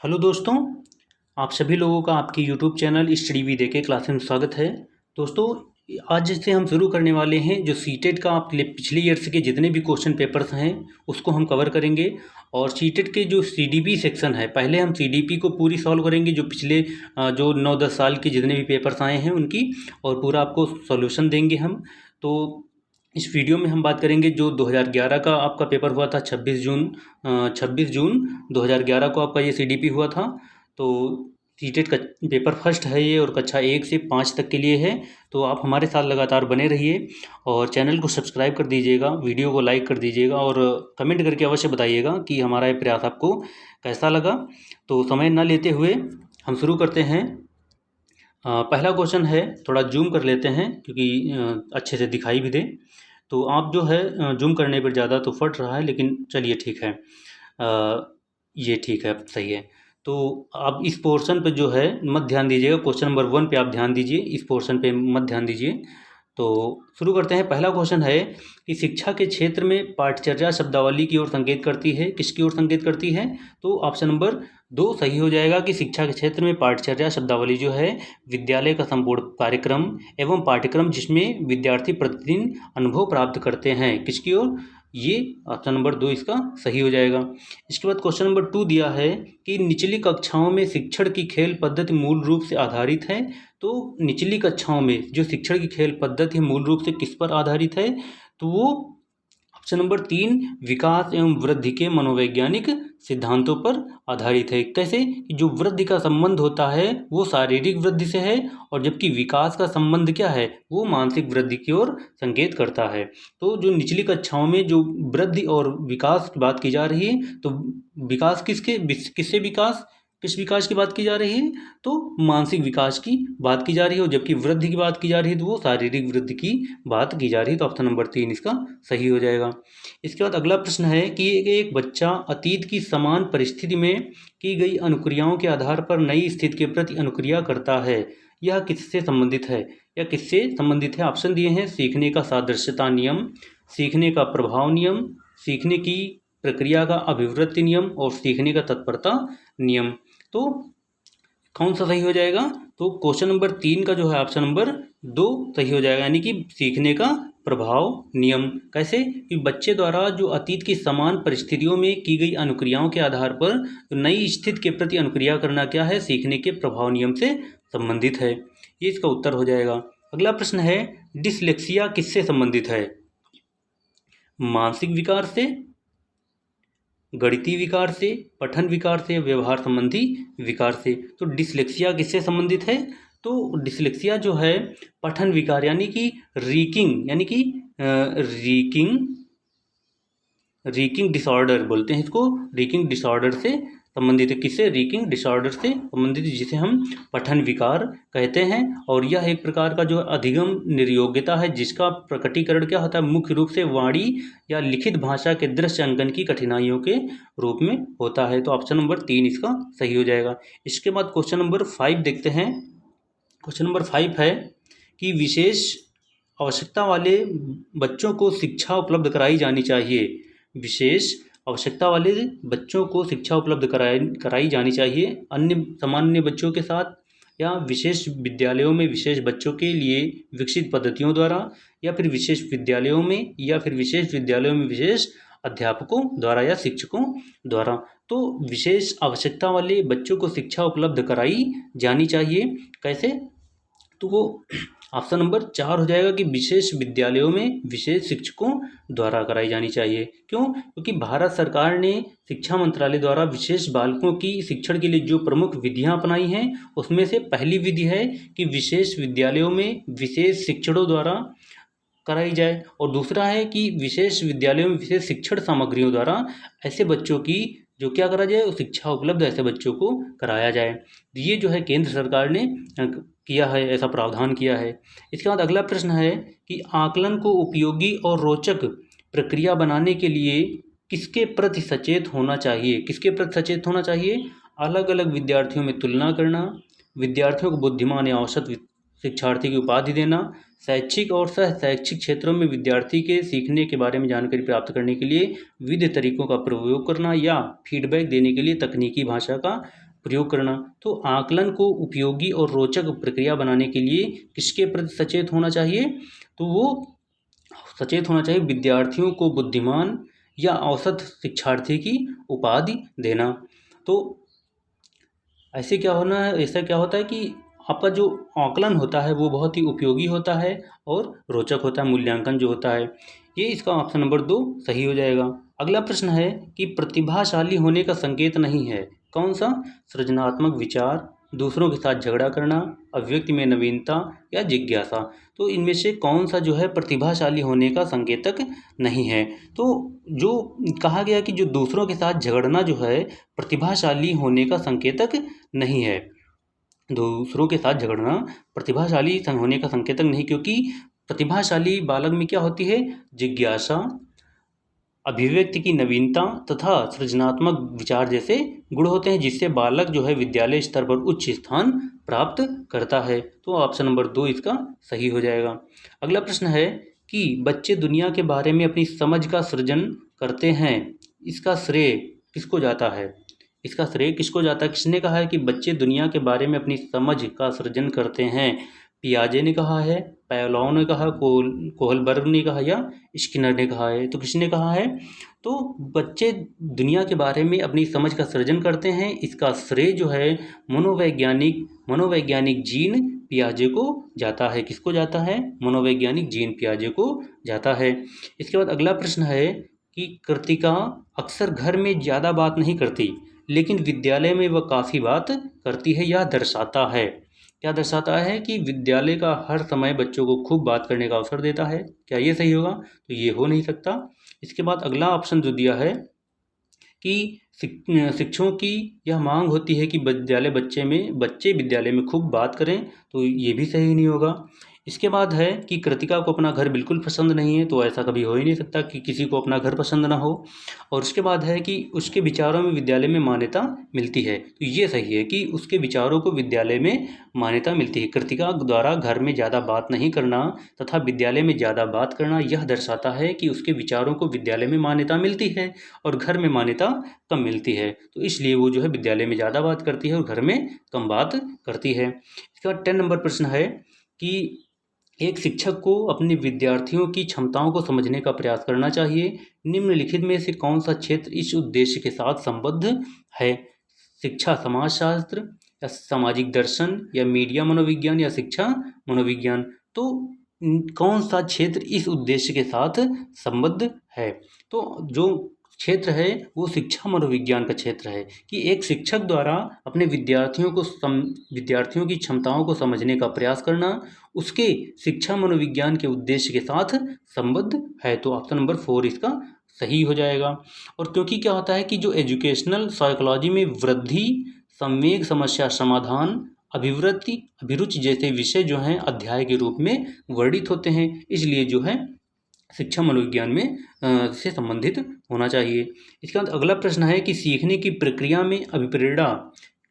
Hello दोस्तों, आप सभी लोगों का आपकी यूट्यूब चैनल स्टडी विद के क्लास में स्वागत है। दोस्तों, आज से हम शुरू करने वाले हैं जो सीटेट का आप पिछले ईयर्स के जितने भी क्वेश्चन पेपर्स हैं उसको हम कवर करेंगे। और सीटेट के जो सीडीपी सेक्शन है, पहले हम सीडीपी को पूरी सॉल्व करेंगे, जो पिछले जो 9-10 साल के जितने भी पेपर्स आए हैं उनकी, और पूरा आपको सॉल्यूशन देंगे हम। तो इस वीडियो में हम बात करेंगे जो 2011 का आपका पेपर हुआ था, 26 जून 2011 को आपका ये सीडीपी हुआ था। तो सीटेट का पेपर फर्स्ट है ये, और कक्षा 1 से 5 तक के लिए है। तो आप हमारे साथ लगातार बने रहिए और चैनल को सब्सक्राइब कर दीजिएगा, वीडियो को लाइक कर दीजिएगा और कमेंट करके अवश्य बताइएगा कि हमारा ये प्रयास आपको कैसा लगा। तो समय न लेते हुए हम शुरू करते हैं। पहला क्वेश्चन है, थोड़ा जूम कर लेते हैं क्योंकि अच्छे से दिखाई भी दे। तो आप जो है जूम करने पर ज़्यादा तो फट रहा है, लेकिन चलिए ठीक है। ये ठीक है, सही है। तो आप इस पोर्शन पे जो है मत ध्यान दीजिएगा, क्वेश्चन नंबर 1 पे आप ध्यान दीजिए, इस पोर्शन पे मत ध्यान दीजिए। तो शुरू करते हैं। पहला क्वेश्चन है कि शिक्षा के क्षेत्र में पाठचर्या शब्दावली की ओर संकेत करती है, किसकी ओर संकेत करती है? तो ऑप्शन नंबर 2 सही हो जाएगा कि शिक्षा के क्षेत्र में पाठचर्या शब्दावली जो है विद्यालय का संपूर्ण कार्यक्रम एवं पाठ्यक्रम जिसमें विद्यार्थी प्रतिदिन अनुभव प्राप्त करते हैं, किसकी ओर? ये ऑप्शन नंबर 2 इसका सही हो जाएगा। इसके बाद क्वेश्चन नंबर 2 दिया है कि निचली कक्षाओं में शिक्षण की खेल पद्धति मूल रूप से आधारित है। तो निचली कक्षाओं में जो शिक्षण की खेल पद्धति मूल रूप से किस पर आधारित है? तो वो ऑप्शन नंबर 3 विकास एवं वृद्धि के मनोवैज्ञानिक सिद्धांतों पर आधारित है। कैसे? कि जो वृद्धि का संबंध होता है वो शारीरिक वृद्धि से है, और जबकि विकास का संबंध क्या है, वो मानसिक वृद्धि की ओर संकेत करता है। तो जो निचली कक्षाओं में जो वृद्धि और विकास की बात की जा रही है, तो विकास किससे विकास, किस विकास की बात की जा रही है? तो मानसिक विकास की बात की जा रही है, और जबकि वृद्धि की बात की जा रही है तो वो शारीरिक वृद्धि की बात की जा रही है। तो ऑप्शन नंबर 3 इसका सही हो जाएगा। इसके बाद अगला प्रश्न है कि एक बच्चा अतीत की समान परिस्थिति में की गई अनुक्रियाओं के आधार पर नई स्थिति के प्रति अनुक्रिया करता है, यह किससे संबंधित है? या किससे संबंधित है? ऑप्शन दिए हैं, सीखने का सादृश्यता नियम, सीखने का प्रभाव नियम, सीखने की प्रक्रिया का अभिवृत्ति नियम, और सीखने का तत्परता नियम। तो कौन सा सही हो जाएगा? तो क्वेश्चन नंबर 3 का जो है ऑप्शन नंबर 2 सही हो जाएगा, यानी कि सीखने का प्रभाव नियम। कैसे? कि बच्चे द्वारा जो अतीत की समान परिस्थितियों में की गई अनुक्रियाओं के आधार पर नई स्थिति के प्रति अनुक्रिया करना क्या है? सीखने के प्रभाव नियम से संबंधित है। ये इसका उत्तर हो जाएगा। अगला प्रश्न है, डिसलेक्सिया किससे संबंधित है? मानसिक विकार से, गणितीय विकार से, पठन विकार से, व्यवहार संबंधी विकार से? तो डिसलेक्सिया किससे संबंधित है? तो डिसलेक्सिया जो है पठन विकार यानी कि रीकिंग, यानी कि रीकिंग डिसऑर्डर बोलते हैं इसको, रीकिंग डिसऑर्डर से संबंधित है। किससे? रीकिंग डिसऑर्डर से संबंधित, जिसे हम पठन विकार कहते हैं। और यह एक प्रकार का जो अधिगम निर्योग्यता है, जिसका प्रकटीकरण क्या होता है? मुख्य रूप से वाणी या लिखित भाषा के दृश्य अंकन की कठिनाइयों के रूप में होता है। तो ऑप्शन नंबर 3 इसका सही हो जाएगा। इसके बाद क्वेश्चन नंबर 5 देखते हैं। क्वेश्चन नंबर 5 है कि विशेष आवश्यकता वाले बच्चों को शिक्षा उपलब्ध कराई जानी चाहिए। विशेष आवश्यकता वाले बच्चों को शिक्षा उपलब्ध कराई जानी चाहिए अन्य सामान्य बच्चों के साथ, या विशेष विद्यालयों में विशेष बच्चों के लिए विकसित पद्धतियों द्वारा, या फिर विशेष विद्यालयों में, या फिर विशेष विद्यालयों में विशेष अध्यापकों द्वारा या शिक्षकों द्वारा। तो विशेष आवश्यकता वाले बच्चों को शिक्षा उपलब्ध कराई जानी चाहिए। कैसे? तो वो ऑप्शन नंबर 4 हो जाएगा कि विशेष विद्यालयों में विशेष शिक्षकों द्वारा कराई जानी चाहिए। क्यों? क्योंकि भारत सरकार ने शिक्षा मंत्रालय द्वारा विशेष बालकों की शिक्षण के लिए जो प्रमुख विधियां अपनाई हैं, उसमें से पहली विधि है कि विशेष विद्यालयों में विशेष शिक्षकों द्वारा कराई जाए, और दूसरा है कि विशेष विद्यालयों में विशेष शिक्षण सामग्रियों द्वारा ऐसे बच्चों की जो क्या करा जाए, शिक्षा उपलब्ध ऐसे बच्चों को कराया जाए। ये जो है केंद्र सरकार ने किया है, ऐसा प्रावधान किया है। इसके बाद अगला प्रश्न है कि आकलन को उपयोगी और रोचक प्रक्रिया बनाने के लिए किसके प्रति सचेत होना चाहिए? किसके प्रति सचेत होना चाहिए? अलग अलग विद्यार्थियों में तुलना करना, विद्यार्थियों को बुद्धिमान या औसत शिक्षार्थी की उपाधि देना, शैक्षिक और सह शैक्षिक क्षेत्रों में विद्यार्थी के सीखने के बारे में जानकारी प्राप्त करने के लिए विविध तरीकों का प्रयोग करना, या फीडबैक देने के लिए तकनीकी भाषा का प्रयोग करना। तो आकलन को उपयोगी और रोचक प्रक्रिया बनाने के लिए किसके प्रति सचेत होना चाहिए? तो वो सचेत होना चाहिए विद्यार्थियों को बुद्धिमान या औसत शिक्षार्थी की उपाधि देना। तो ऐसे ऐसा क्या होता है कि आपका जो आकलन होता है वो बहुत ही उपयोगी होता है और रोचक होता है, मूल्यांकन जो होता है। ये इसका ऑप्शन नंबर 2 सही हो जाएगा। अगला प्रश्न है कि प्रतिभाशाली होने का संकेत नहीं है, कौन सा? सृजनात्मक विचार, दूसरों के साथ झगड़ा करना, अभिव्यक्ति में नवीनता या जिज्ञासा। तो इनमें से कौन सा जो है प्रतिभाशाली होने का संकेतक नहीं है? तो जो कहा गया कि जो दूसरों के साथ झगड़ना जो है प्रतिभाशाली होने का संकेतक नहीं है। दूसरों के साथ झगड़ना प्रतिभाशाली होने का संकेतक नहीं, क्योंकि प्रतिभाशाली बालक में क्या होती है? जिज्ञासा, अभिव्यक्ति की नवीनता तथा सृजनात्मक विचार जैसे गुण होते हैं, जिससे बालक जो है विद्यालय स्तर पर उच्च स्थान प्राप्त करता है। तो ऑप्शन नंबर 2 इसका सही हो जाएगा। अगला प्रश्न है कि बच्चे दुनिया के बारे में अपनी समझ का सृजन करते हैं, इसका श्रेय किसको जाता है? इसका श्रेय किसको जाता है? किसने कहा है कि बच्चे दुनिया के बारे में अपनी समझ का सृजन करते हैं? पियाजे ने कहा है, पैवलोव ने कहा, कोहलबर्ग ने कहा या स्किनर ने कहा है? तो किसने कहा है? तो बच्चे दुनिया के बारे में अपनी समझ का सृजन करते हैं, इसका श्रेय जो है मनोवैज्ञानिक जीन पियाजे को जाता है। किसको जाता है? मनोवैज्ञानिक जीन पियाजे को जाता है। इसके बाद अगला प्रश्न है कि कृतिका अक्सर घर में ज़्यादा बात नहीं करती, लेकिन विद्यालय में वह काफ़ी बात करती है। यह दर्शाता है, क्या दर्शाता है? कि विद्यालय का हर समय बच्चों को खूब बात करने का अवसर देता है। क्या ये सही होगा? तो ये हो नहीं सकता। इसके बाद अगला ऑप्शन जो दिया है कि शिक्षकों की यह मांग होती है कि बच्चे विद्यालय में खूब बात करें, तो ये भी सही नहीं होगा। इसके बाद है कि कृतिका को अपना घर बिल्कुल पसंद नहीं है, तो ऐसा कभी हो ही नहीं सकता कि किसी को अपना घर पसंद ना हो। और उसके बाद है कि उसके विचारों में विद्यालय में मान्यता मिलती है, तो ये सही है कि उसके विचारों को विद्यालय में मान्यता मिलती है। कृतिका द्वारा घर में ज़्यादा बात नहीं करना तथा विद्यालय में ज़्यादा बात करना यह दर्शाता है कि उसके विचारों को विद्यालय में मान्यता मिलती है और घर में मान्यता कम मिलती है, तो इसलिए वो जो है विद्यालय में ज़्यादा बात करती है और घर में कम बात करती है। इसके बाद 10 नंबर प्रश्न है कि एक शिक्षक को अपने विद्यार्थियों की क्षमताओं को समझने का प्रयास करना चाहिए। निम्नलिखित में से कौन सा क्षेत्र इस उद्देश्य के साथ संबद्ध है? शिक्षा समाजशास्त्र या सामाजिक दर्शन या मीडिया मनोविज्ञान या शिक्षा मनोविज्ञान? तो कौन सा क्षेत्र इस उद्देश्य के साथ संबद्ध है? तो जो क्षेत्र है वो शिक्षा मनोविज्ञान का क्षेत्र है कि एक शिक्षक द्वारा अपने विद्यार्थियों की क्षमताओं को समझने का प्रयास करना उसके शिक्षा मनोविज्ञान के उद्देश्य के साथ संबद्ध है। तो ऑप्शन नंबर 4 इसका सही हो जाएगा। और क्योंकि क्या होता है कि जो एजुकेशनल साइकोलॉजी में वृद्धि, संवेग, समस्या समाधान, अभिवृत्ति, अभिरुचि जैसे विषय जो हैं अध्याय के रूप में वर्णित होते हैं, इसलिए जो है शिक्षा मनोविज्ञान में से संबंधित होना चाहिए। इसके बाद अगला प्रश्न है कि सीखने की प्रक्रिया में अभिप्रेरणा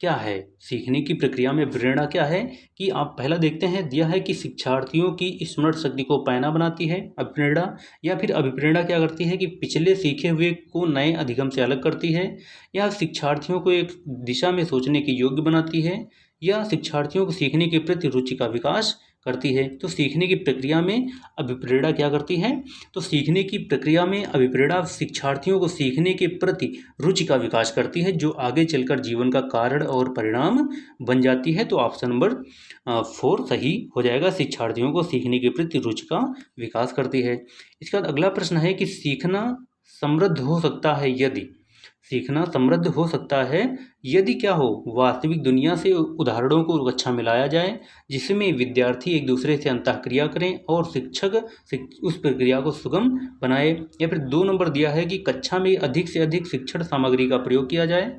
क्या है? सीखने की प्रक्रिया में प्रेरणा क्या है? कि आप पहला देखते हैं, दिया है कि शिक्षार्थियों की स्मरण शक्ति को पैना बनाती है अभिप्रेरणा, या फिर अभिप्रेरणा क्या करती है कि पिछले सीखे हुए को नए अधिगम से अलग करती है, या शिक्षार्थियों को एक दिशा में सोचने के योग्य बनाती है, या शिक्षार्थियों को सीखने के प्रति रुचि का विकास करती है। तो सीखने की प्रक्रिया में अभिप्रेरणा क्या करती है? तो सीखने की प्रक्रिया में अभिप्रेरणा शिक्षार्थियों को सीखने के प्रति रुचि का विकास करती है, जो आगे चलकर जीवन का कारण और परिणाम बन जाती है। तो ऑप्शन नंबर 4 सही हो जाएगा, शिक्षार्थियों को सीखने के प्रति रुचि का विकास करती है। इसके बाद अगला प्रश्न है कि सीखना समृद्ध हो सकता है यदि? सीखना समृद्ध हो सकता है यदि क्या हो? वास्तविक दुनिया से उदाहरणों को अच्छा मिलाया जाए, जिसमें विद्यार्थी एक दूसरे से अंतःक्रिया करें और शिक्षक उस प्रक्रिया को सुगम बनाए। या फिर 2 नंबर दिया है कि कक्षा में अधिक से अधिक शिक्षण सामग्री का प्रयोग किया जाए।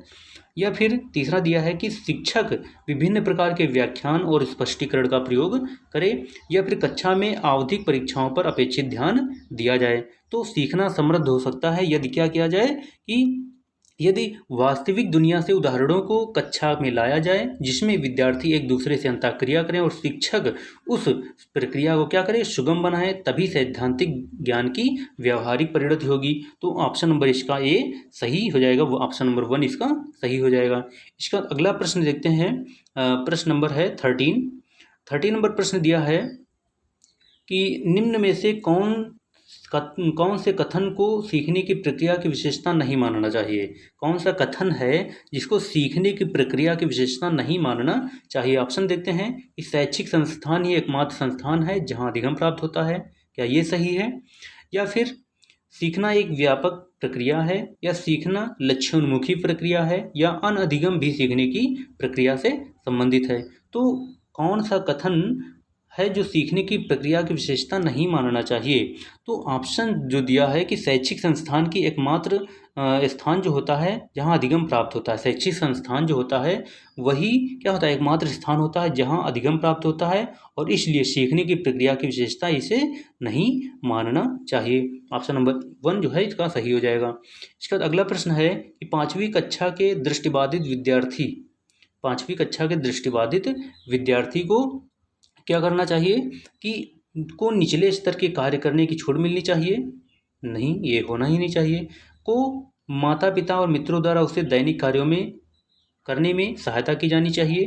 या फिर तीसरा दिया है कि शिक्षक विभिन्न प्रकार के व्याख्यान और स्पष्टीकरण का प्रयोग करे। या फिर कक्षा में आवधिक परीक्षाओं पर अपेक्षित ध्यान दिया जाए। तो सीखना समृद्ध हो सकता है यदि क्या किया जाए कि यदि वास्तविक दुनिया से उदाहरणों को कक्षा में लाया जाए जिसमें विद्यार्थी एक दूसरे से अंतःक्रिया करें और शिक्षक उस प्रक्रिया को क्या करे, सुगम बनाए, तभी सैद्धांतिक ज्ञान की व्यावहारिक परिणति होगी। तो ऑप्शन नंबर इसका ए सही हो जाएगा, वो ऑप्शन नंबर 1 इसका सही हो जाएगा। इसका अगला प्रश्न देखते हैं। प्रश्न नंबर है 13 नंबर प्रश्न दिया है कि निम्न में से कौन से कथन को सीखने की प्रक्रिया की विशेषता नहीं मानना चाहिए। कौन सा कथन है जिसको सीखने की प्रक्रिया की विशेषता नहीं मानना चाहिए। ऑप्शन देखते हैं कि शैक्षिक संस्थान ही एकमात्र संस्थान है जहां अधिगम प्राप्त होता है, क्या ये सही है? या फिर सीखना एक व्यापक प्रक्रिया है, या सीखना लक्ष्योन्मुखी प्रक्रिया है, या अनधिगम भी सीखने की प्रक्रिया से संबंधित है। तो कौन सा कथन है जो सीखने की प्रक्रिया की विशेषता नहीं मानना चाहिए? तो ऑप्शन जो दिया है कि शैक्षिक संस्थान की एकमात्र स्थान जो होता है जहाँ अधिगम प्राप्त होता है, शैक्षिक संस्थान जो होता है वही क्या होता है, एकमात्र स्थान होता है जहाँ अधिगम प्राप्त होता है, और इसलिए सीखने की प्रक्रिया की विशेषता इसे नहीं मानना चाहिए। ऑप्शन नंबर 1 जो है इसका सही हो जाएगा। इसका अगला प्रश्न है कि पाँचवीं कक्षा के दृष्टिबाधित विद्यार्थी को क्या करना चाहिए कि को निचले स्तर के कार्य करने की छूट मिलनी चाहिए? नहीं, ये होना ही नहीं चाहिए। को माता पिता और मित्रों द्वारा उसे दैनिक कार्यों में करने में सहायता की जानी चाहिए,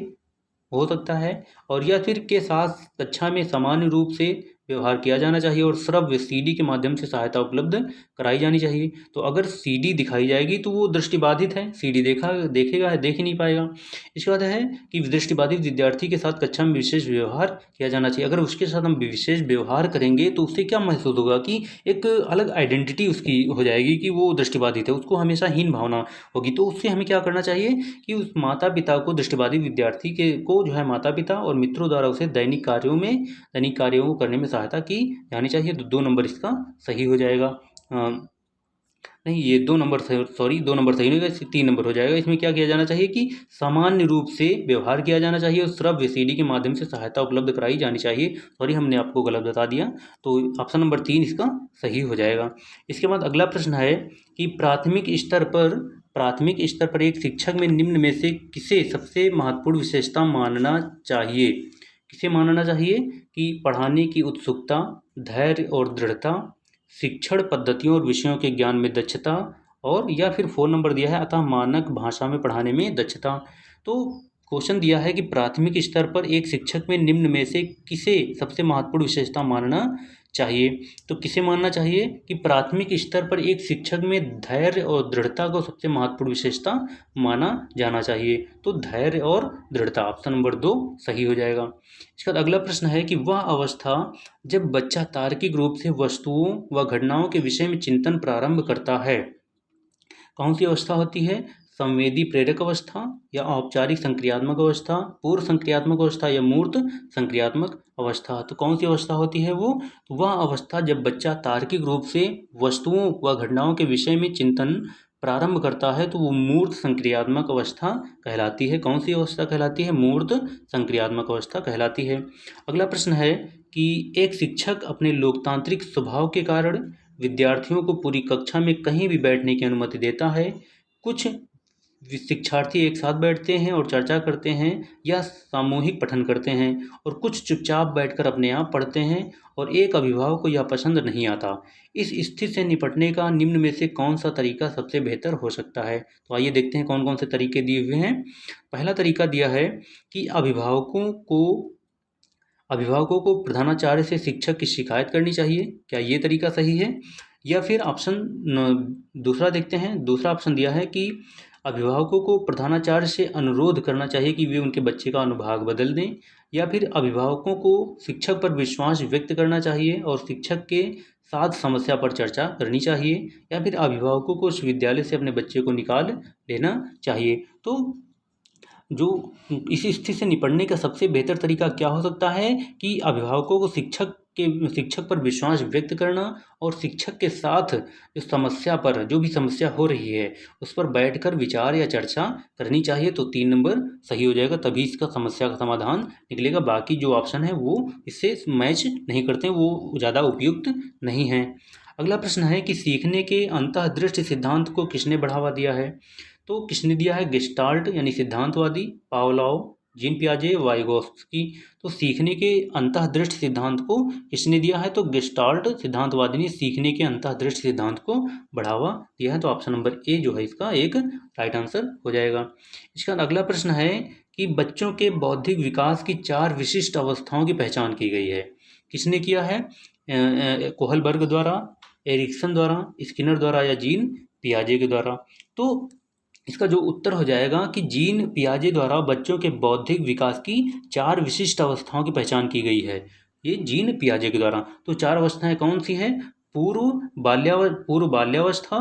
हो सकता है। और या फिर के साथ कक्षा में सामान्य रूप से व्यवहार किया जाना चाहिए और श्रव्य सीडी के माध्यम से सहायता उपलब्ध कराई जानी चाहिए। तो अगर सीडी दिखाई जाएगी तो वो दृष्टिबाधित है, सीडी देखेगा है, देख ही नहीं पाएगा। इसके बाद है कि दृष्टिबाधित विद्यार्थी के साथ कक्षा में विशेष व्यवहार किया जाना चाहिए। अगर उसके साथ हम विशेष व्यवहार करेंगे तो उससे क्या महसूस होगा कि एक अलग आइडेंटिटी उसकी हो जाएगी कि वो दृष्टिबाधित है, उसको हमेशा हीन भावना होगी। तो उससे हमें क्या करना चाहिए कि उस माता पिता को, दृष्टिबाधित विद्यार्थी को जो है माता पिता और मित्रों द्वारा उसे दैनिक कार्यों को करने में सहायता की जानी चाहिए। तो 2 नंबर इसका सही हो जाएगा। नहीं, ये 2 नंबर सॉरी 2 नंबर सही नहीं होगा, 3 नंबर हो जाएगा। इसमें क्या किया जाना चाहिए कि सामान्य रूप से व्यवहार किया जाना चाहिए और श्रव्य सीडी के माध्यम से सहायता उपलब्ध कराई जानी चाहिए। सॉरी, हमने आपको गलत बता दिया। तो ऑप्शन नंबर 3 इसका सही हो जाएगा। इसके बाद अगला प्रश्न है कि प्राथमिक स्तर पर एक शिक्षक में निम्न में से किसे सबसे महत्वपूर्ण विशेषता मानना चाहिए? किसे मानना चाहिए कि पढ़ाने की उत्सुकता, धैर्य और दृढ़ता, शिक्षण पद्धतियों और विषयों के ज्ञान में दक्षता, और या फिर 4 नंबर दिया है अतः मानक भाषा में पढ़ाने में दक्षता। तो क्वेश्चन दिया है कि प्राथमिक स्तर पर एक शिक्षक में निम्न में से किसे सबसे महत्वपूर्ण विशेषता मानना चाहिए? तो किसे मानना चाहिए कि प्राथमिक स्तर पर एक शिक्षक में धैर्य और दृढ़ता को सबसे महत्वपूर्ण विशेषता माना जाना चाहिए। तो धैर्य और दृढ़ता, ऑप्शन नंबर 2 सही हो जाएगा। इसका अगला प्रश्न है कि वह अवस्था जब बच्चा तार्किक रूप से वस्तुओं व घटनाओं के विषय में चिंतन प्रारंभ करता है, कौन सी अवस्था होती है? संवेदी प्रेरक अवस्था, या औपचारिक संक्रियात्मक अवस्था, पूर्व संक्रियात्मक अवस्था, या मूर्त संक्रियात्मक अवस्था। तो कौन सी अवस्था होती है वो? तो वह अवस्था जब बच्चा तार्किक रूप से वस्तुओं व घटनाओं के विषय में चिंतन प्रारंभ करता है तो वो मूर्त संक्रियात्मक अवस्था कहलाती है। कौन सी अवस्था कहलाती है? मूर्त संक्रियात्मक अवस्था कहलाती है। अगला प्रश्न है कि एक शिक्षक अपने लोकतांत्रिक स्वभाव के कारण विद्यार्थियों को पूरी कक्षा में कहीं भी बैठने की अनुमति देता है। कुछ शिक्षार्थी एक साथ बैठते हैं और चर्चा करते हैं या सामूहिक पठन करते हैं, और कुछ चुपचाप बैठकर अपने आप पढ़ते हैं, और एक अभिभावक को यह पसंद नहीं आता। इस स्थिति से निपटने का निम्न में से कौन सा तरीका सबसे बेहतर हो सकता है? तो आइए देखते हैं कौन कौन से तरीके दिए हुए हैं। पहला तरीका दिया है कि अभिभावकों को प्रधानाचार्य से शिक्षक की शिकायत करनी चाहिए। क्या ये तरीका सही है? या फिर दूसरा देखते हैं। दूसरा ऑप्शन दिया है कि अभिभावकों को प्रधानाचार्य से अनुरोध करना चाहिए कि वे उनके बच्चे का अनुभाग बदल दें। या फिर अभिभावकों को शिक्षक पर विश्वास व्यक्त करना चाहिए और शिक्षक के साथ समस्या पर चर्चा करनी चाहिए। या फिर अभिभावकों को उस विद्यालय से अपने बच्चे को निकाल लेना चाहिए। तो जो इस स्थिति से निपटने का सबसे बेहतर तरीका क्या हो सकता है कि अभिभावकों को शिक्षक पर विश्वास व्यक्त करना और शिक्षक के साथ जो भी समस्या हो रही है उस पर बैठकर विचार या चर्चा करनी चाहिए। तो 3 नंबर सही हो जाएगा, तभी इसका समस्या का समाधान निकलेगा। बाकी जो ऑप्शन है वो इससे मैच नहीं करते हैं, वो ज़्यादा उपयुक्त नहीं हैं। अगला प्रश्न है कि सीखने के अंतःदृष्टि सिद्धांत को किसने बढ़ावा दिया है? तो किसने दिया है? गेस्टाल्ट यानी सिद्धांतवादी, पावलोव, जीन पियाजे, वाइगोत्स्की। तो सीखने के अंतःदृष्टि सिद्धांत को किसने दिया है? तो गेस्टाल्ट सिद्धांतवादी ने सीखने के अंतःदृष्टि सिद्धांत को बढ़ावा दिया है। तो ऑप्शन नंबर ए जो है इसका एक राइट आंसर हो जाएगा। इसका अगला प्रश्न है कि बच्चों के बौद्धिक विकास की 4 विशिष्ट अवस्थाओं की पहचान की गई है। किसने किया है? कोहलबर्ग द्वारा, एरिक्सन द्वारा, स्किनर द्वारा या जीन पियाजे के द्वारा। तो इसका जो उत्तर हो जाएगा कि जीन पियाजे द्वारा बच्चों के बौद्धिक विकास की 4 विशिष्ट अवस्थाओं की पहचान की गई है, ये जीन पियाजे के द्वारा। तो 4 अवस्थाएं कौन सी हैं? पूर्व बाल्यावस्था,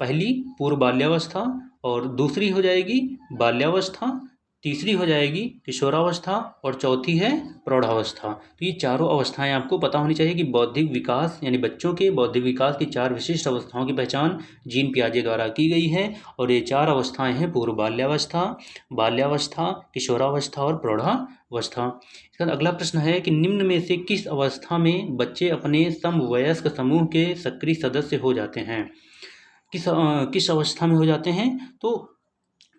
पहली पूर्व बाल्यावस्था, और दूसरी हो जाएगी बाल्यावस्था, तीसरी हो जाएगी किशोरावस्था, और चौथी है प्रौढ़ावस्था। तो ये चारों अवस्थाएं आपको पता होनी चाहिए कि बौद्धिक विकास यानी बच्चों के बौद्धिक विकास की 4 विशिष्ट अवस्थाओं की पहचान जीन पियाजे द्वारा की गई है। और ये 4 अवस्थाएं हैं पूर्व बाल्यावस्था, किशोरावस्था और प्रौढ़ावस्था। इसका अगला प्रश्न है कि निम्न में से किस अवस्था में बच्चे अपने समवयस्क समूह के सक्रिय सदस्य हो जाते हैं? किस अवस्था में हो जाते हैं? तो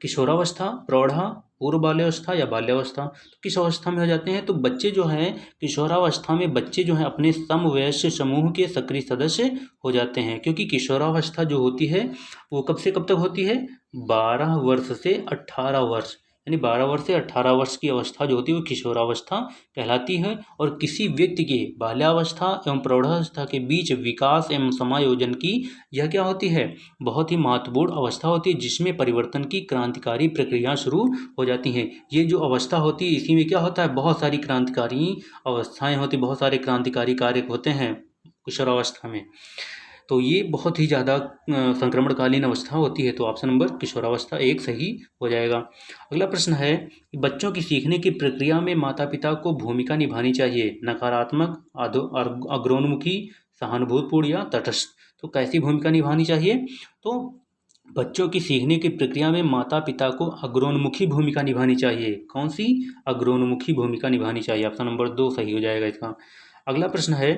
किशोरावस्था, प्रौढ़ा, पूर्व बाल्यावस्था या बाल्यावस्था। तो किस अवस्था में हो जाते हैं? तो बच्चे जो हैं किशोरावस्था में बच्चे जो हैं अपने समवयस्क समूह के सक्रिय सदस्य हो जाते हैं, क्योंकि किशोरावस्था जो होती है वो कब से कब तक होती है? 12 वर्ष से 18 वर्ष, यानी 12 वर्ष से 18 वर्ष की अवस्था जो होती है वो किशोरावस्था कहलाती है। और किसी व्यक्ति के बाल्यावस्था एवं प्रौढ़ावस्था के बीच विकास एवं समायोजन की यह क्या होती है? बहुत ही महत्वपूर्ण अवस्था होती है, जिसमें परिवर्तन की क्रांतिकारी प्रक्रिया शुरू हो जाती हैं। ये जो अवस्था होती है इसी में क्या होता है? बहुत सारी क्रांतिकारी अवस्थाएं होती, बहुत सारे क्रांतिकारी कार्य होते हैं किशोरावस्था में। तो ये बहुत ही ज़्यादा संक्रमणकालीन अवस्था होती है। तो ऑप्शन नंबर किशोरावस्था एक सही हो जाएगा। अगला प्रश्न है कि बच्चों की सीखने की प्रक्रिया में माता पिता को भूमिका निभानी चाहिए, नकारात्मक, अग्रोन्मुखी, सहानुभूतिपूर्ण या तटस्थ। तो कैसी भूमिका निभानी चाहिए? तो बच्चों की सीखने की प्रक्रिया में माता पिता को अग्रोन्मुखी भूमिका निभानी चाहिए। कौन सी? अग्रोन्मुखी भूमिका निभानी चाहिए। ऑप्शन नंबर 2 सही हो जाएगा इसका। अगला प्रश्न है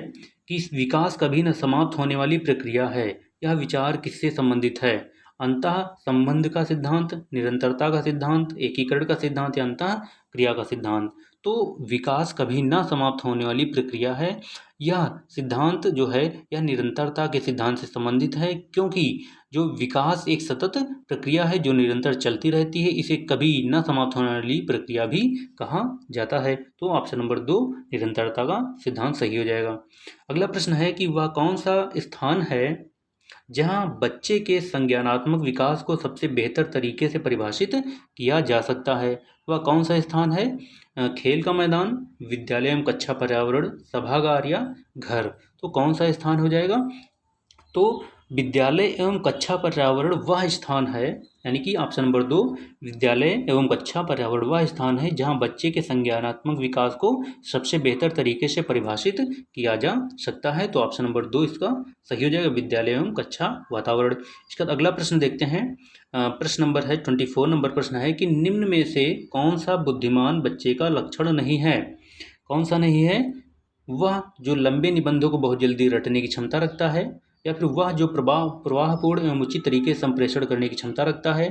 कि विकास कभी न समाप्त होने वाली प्रक्रिया है, यह विचार किससे संबंधित है? अंतः संबंध का सिद्धांत, निरंतरता का सिद्धांत, एकीकरण का सिद्धांत या अंतः क्रिया का सिद्धांत। तो विकास कभी न समाप्त होने वाली प्रक्रिया है, यह सिद्धांत जो है यह निरंतरता के सिद्धांत से संबंधित है, क्योंकि जो विकास एक सतत प्रक्रिया है जो निरंतर चलती रहती है, इसे कभी न समाप्त होने वाली प्रक्रिया भी कहा जाता है। तो ऑप्शन नंबर 2 निरंतरता का सिद्धांत सही हो जाएगा। अगला प्रश्न है कि वह कौन सा स्थान है जहां बच्चे के संज्ञानात्मक विकास को सबसे बेहतर तरीके से परिभाषित किया जा सकता है? वह कौन सा स्थान है? खेल का मैदान, विद्यालय एवं कक्षा पर्यावरण, सभागार या घर। तो कौन सा स्थान हो जाएगा? तो विद्यालय एवं कक्षा पर्यावरण वह स्थान है, यानी कि ऑप्शन नंबर 2 विद्यालय एवं कक्षा पर्यावरण वह स्थान है जहां बच्चे के संज्ञानात्मक विकास को सबसे बेहतर तरीके से परिभाषित किया जा सकता है। तो ऑप्शन नंबर 2 इसका सही हो जाएगा, विद्यालय एवं कक्षा वातावरण। इसका अगला प्रश्न देखते हैं। प्रश्न नंबर है 24 नंबर प्रश्न है कि निम्न में से कौन सा बुद्धिमान बच्चे का लक्षण नहीं है? कौन सा नहीं है? वह जो लंबे निबंधों को बहुत जल्दी रटने की क्षमता रखता है, या फिर वह जो प्रवाहपूर्ण एवं उचित तरीके से संप्रेषण करने की क्षमता रखता है,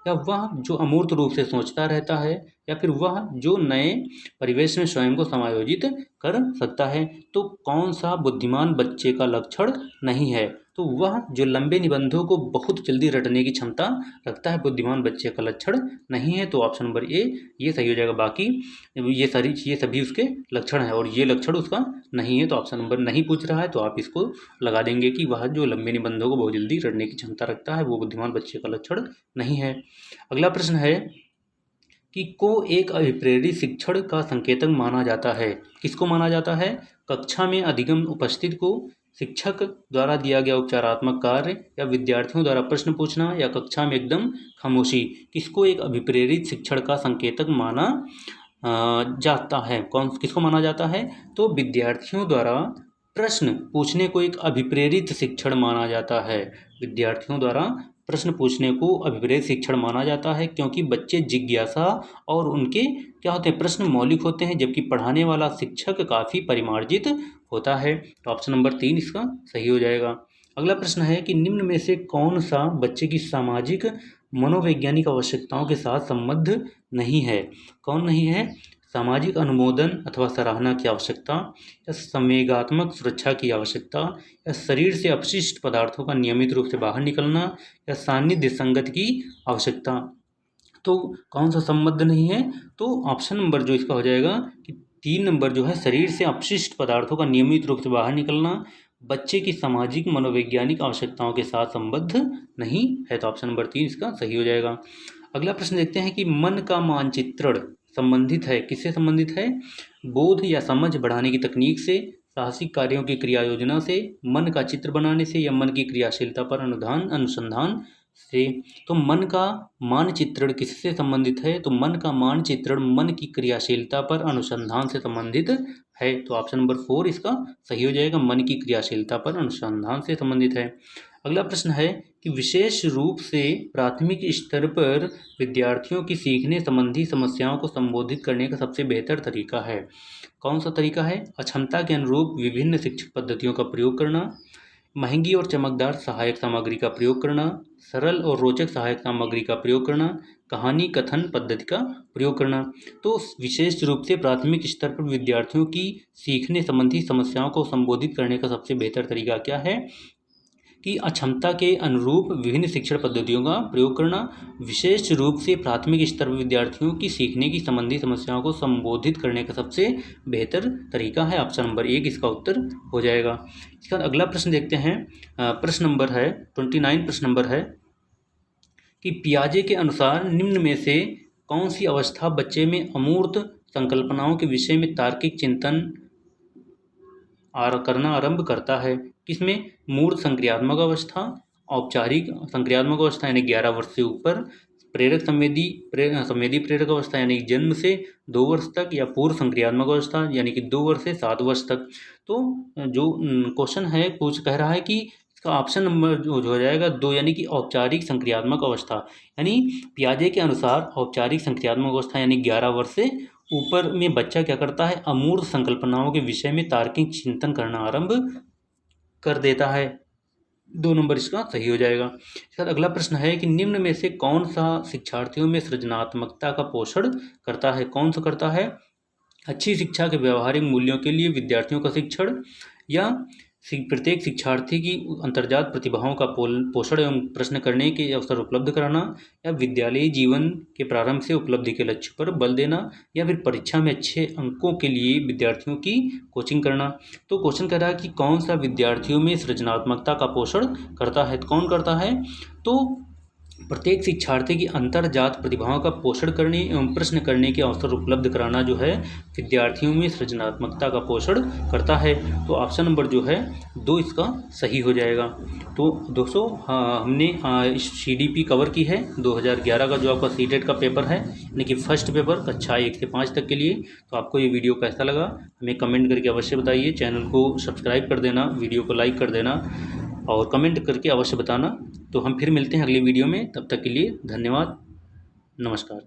या वह जो अमूर्त रूप से सोचता रहता है, या फिर वह जो नए परिवेश में स्वयं को समायोजित कर सकता है। तो कौन सा बुद्धिमान बच्चे का लक्षण नहीं है? तो वह जो लंबे निबंधों को बहुत जल्दी रटने की क्षमता रखता है, बुद्धिमान बच्चे का लक्षण नहीं है। तो ऑप्शन नंबर ए ये सही हो जाएगा। बाकी ये सभी उसके लक्षण हैं और ये लक्षण उसका नहीं है। तो ऑप्शन नंबर नहीं पूछ रहा है, तो आप इसको लगा देंगे कि वह जो लंबे निबंधों को बहुत जल्दी रटने की क्षमता रखता है वो बुद्धिमान बच्चे का लक्षण नहीं है। अगला प्रश्न है कि को एक अभिप्रेरित शिक्षण का संकेतक माना जाता है। किसको माना जाता है? कक्षा में अधिगम उपस्थित को, शिक्षक द्वारा दिया गया उपचारात्मक कार्य, या विद्यार्थियों द्वारा प्रश्न पूछना, या कक्षा में एकदम खामोशी। किसको एक अभिप्रेरित शिक्षण का संकेतक माना जाता है? किसको माना जाता है? तो विद्यार्थियों द्वारा प्रश्न पूछने को एक अभिप्रेरित शिक्षण माना जाता है। विद्यार्थियों द्वारा प्रश्न पूछने को अभिप्रेरित शिक्षण माना जाता है, क्योंकि बच्चे जिज्ञासा और उनके क्या होते हैं प्रश्न मौलिक होते हैं, जबकि पढ़ाने वाला शिक्षक काफ़ी परिमार्जित होता है। तो ऑप्शन नंबर 3 इसका सही हो जाएगा। अगला प्रश्न है कि निम्न में से कौन सा बच्चे की सामाजिक मनोवैज्ञानिक आवश्यकताओं के साथ संबद्ध नहीं है? कौन नहीं है? सामाजिक अनुमोदन अथवा सराहना की आवश्यकता, या संवेगात्मक सुरक्षा की आवश्यकता, या शरीर से अपशिष्ट पदार्थों का नियमित रूप से बाहर निकलना, या सानिध्य संगत की आवश्यकता। तो कौन सा संबद्ध नहीं है? तो ऑप्शन नंबर जो इसका हो जाएगा कि 3 नंबर जो है, शरीर से अपशिष्ट पदार्थों का नियमित रूप से बाहर निकलना बच्चे की सामाजिक मनोवैज्ञानिक आवश्यकताओं के साथ संबद्ध नहीं है। तो ऑप्शन नंबर 3 इसका सही हो जाएगा। अगला प्रश्न देखते हैं कि मन का मानचित्रण संबंधित है, किससे संबंधित है? बोध या समझ बढ़ाने की तकनीक से, साहसिक कार्यों की क्रिया योजना से, मन का चित्र बनाने से, या मन की क्रियाशीलता पर अनुसंधान से। तो मन का मानचित्रण किससे संबंधित है? तो मन का मानचित्रण मन की क्रियाशीलता पर अनुसंधान से संबंधित है। तो ऑप्शन नंबर 4 इसका सही हो जाएगा, मन की क्रियाशीलता पर अनुसंधान से संबंधित है। अगला प्रश्न है कि विशेष रूप से प्राथमिक स्तर पर विद्यार्थियों की सीखने संबंधी समस्याओं को संबोधित करने का सबसे बेहतर तरीका है। कौन सा तरीका है? अक्षमता के अनुरूप विभिन्न शिक्षण पद्धतियों का प्रयोग करना, महंगी और चमकदार सहायक सामग्री का प्रयोग करना, सरल और रोचक सहायक सामग्री का प्रयोग करना, कहानी कथन पद्धति का प्रयोग करना। तो विशेष रूप से प्राथमिक स्तर पर विद्यार्थियों की सीखने संबंधी समस्याओं को संबोधित करने का सबसे बेहतर तरीका क्या है? कि अक्षमता के अनुरूप विभिन्न शिक्षण पद्धतियों का प्रयोग करना, विशेष रूप से प्राथमिक स्तर पर विद्यार्थियों की सीखने की संबंधी समस्याओं को संबोधित करने का सबसे बेहतर तरीका है। ऑप्शन नंबर 1 इसका उत्तर हो जाएगा। इसका अगला प्रश्न देखते हैं। प्रश्न नंबर है 29। प्रश्न नंबर है कि पियाजे के अनुसार निम्न में से कौन सी अवस्था बच्चे में अमूर्त संकल्पनाओं के विषय में तार्किक चिंतन करना आरंभ करता है? किसमें? मूर्त संक्रियात्मक अवस्था, औपचारिक संक्रियात्मक अवस्था यानी 11 वर्ष से ऊपर, प्रेरक संवेदी प्रेरक अवस्था यानी जन्म से 2 वर्ष तक, या पूर्व संक्रियात्मक अवस्था यानी कि 2 वर्ष से 7 वर्ष तक। तो जो क्वेश्चन है कह रहा है कि इसका ऑप्शन नंबर जो हो जाएगा 2 यानी कि औपचारिक संक्रियात्मक अवस्था। यानी पियाजे के अनुसार औपचारिक संक्रियात्मक अवस्था यानी 11 वर्ष से ऊपर में बच्चा क्या करता है? अमूर्त संकल्पनाओं के विषय में तार्किक चिंतन करना आरंभ कर देता है। 2 नंबर इसका सही हो जाएगा। इसका अगला प्रश्न है कि निम्न में से कौन सा शिक्षार्थियों में सृजनात्मकता का पोषण करता है? कौन सा करता है? अच्छी शिक्षा के व्यवहारिक मूल्यों के लिए विद्यार्थियों का शिक्षण, या प्रत्येक शिक्षार्थी की अंतर्जात प्रतिभाओं का पोषण एवं प्रश्न करने के अवसर उपलब्ध कराना, या विद्यालयी जीवन के प्रारंभ से उपलब्धि के लक्ष्य पर बल देना, या फिर परीक्षा में अच्छे अंकों के लिए विद्यार्थियों की कोचिंग करना। तो क्वेश्चन कह रहा है कि कौन सा विद्यार्थियों में सृजनात्मकता का पोषण करता है? कौन करता है? तो प्रत्येक शिक्षार्थी की अंतर्जात प्रतिभाओं का पोषण करने एवं प्रश्न करने के अवसर उपलब्ध कराना जो है विद्यार्थियों में सृजनात्मकता का पोषण करता है। तो ऑप्शन नंबर जो है 2 इसका सही हो जाएगा। तो दोस्तों हमने इस CDP कवर की है 2011 का जो आपका सीटेट का पेपर है, यानी कि फर्स्ट पेपर कक्षा 1 से 5 तक के लिए। तो आपको ये वीडियो कैसा लगा हमें कमेंट करके अवश्य बताइए। चैनल को सब्सक्राइब कर देना, वीडियो को लाइक कर देना और कमेंट करके अवश्य बताना। तो हम फिर मिलते हैं अगली वीडियो में, तब तक के लिए धन्यवाद, नमस्कार।